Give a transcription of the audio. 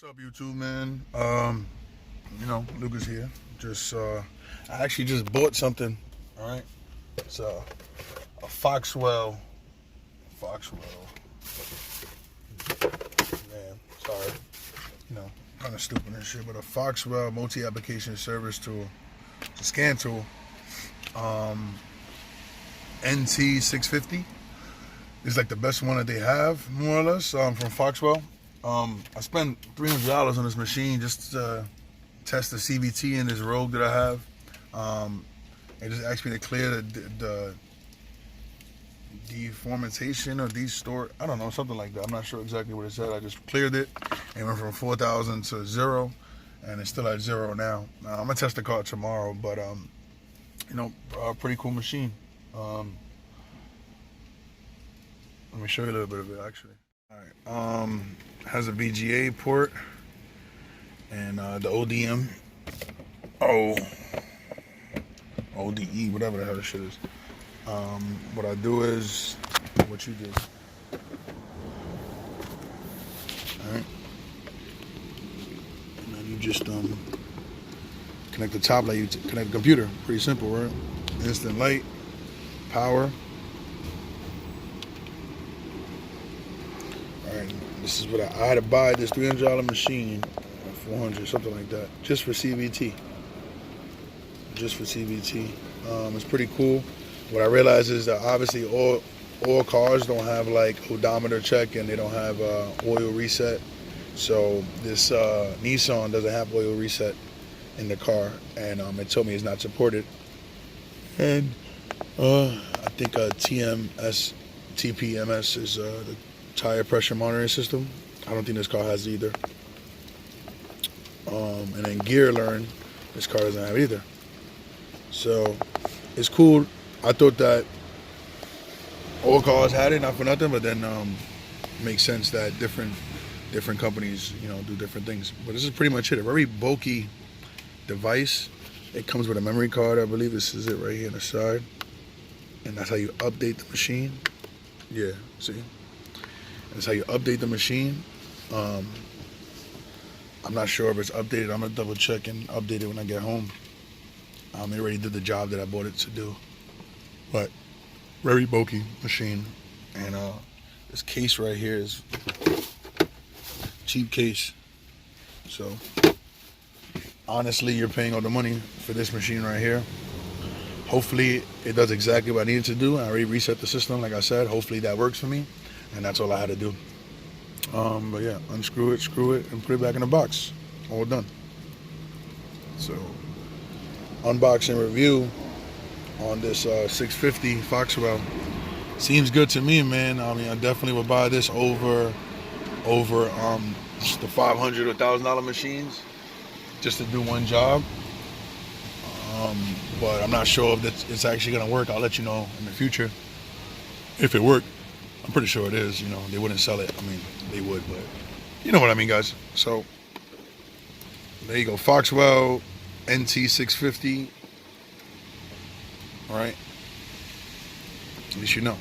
What's up, YouTube, man? Lucas here. I actually just bought something. All right, it's a Foxwell. Man, sorry. Kind of stupid and shit, but a Foxwell multi-application service tool. It's a scan tool. NT650 is like the best one that they have, more or less, from Foxwell. I spent $300 on this machine just to test the CVT in this Rogue that I have. It just asked me to clear the deformation or distort, I don't know, something like that. I'm not sure exactly what it said. I just cleared it and went from 4,000 to 0, and it's still at 0 now. I'm gonna test the car tomorrow, but pretty cool machine. Let me show you a little bit of it, actually. All right. Has a VGA port and the ODM, ODE, whatever the hell this shit is. What I do is what you do. All right. And then you just connect the top like you connect a computer. Pretty simple, right? Instant light, power. Alright, this is what I had to buy this $300 machine, $400, something like that, just for CVT. It's pretty cool. What I realized is that obviously all cars don't have like odometer check and they don't have oil reset. So this Nissan doesn't have oil reset in the car, and it told me it's not supported. And I think TPMS is the tire pressure monitoring system. I don't think this car has either. And then gear learn, this car doesn't have either. So it's cool. I thought that all cars had it, not for nothing, but then it makes sense that different companies, do different things. But this is pretty much it. A very bulky device. It comes with a memory card, I believe. This is it right here on the side. And that's how you update the machine. Yeah, see? That's how you update the machine. I'm not sure if it's updated. I'm gonna double check and update it when I get home. It already did the job that I bought it to do. But very bulky machine. And this case right here is cheap case. So honestly, you're paying all the money for this machine right here. Hopefully it does exactly what I needed to do. I already reset the system, like I said. Hopefully that works for me. And that's all I had to do. But yeah, unscrew it, screw it, and put it back in the box. All done. So, unboxing review on this 650 Foxwell. Seems good to me, man. I mean, I definitely would buy this over the $500 or $1,000 machines just to do one job. But I'm not sure if it's actually gonna work. I'll let you know in the future if it worked. I'm pretty sure it is. They wouldn't sell it. I mean, they would, but you know what I mean, guys. So there you go, Foxwell NT650. All right, at least you know.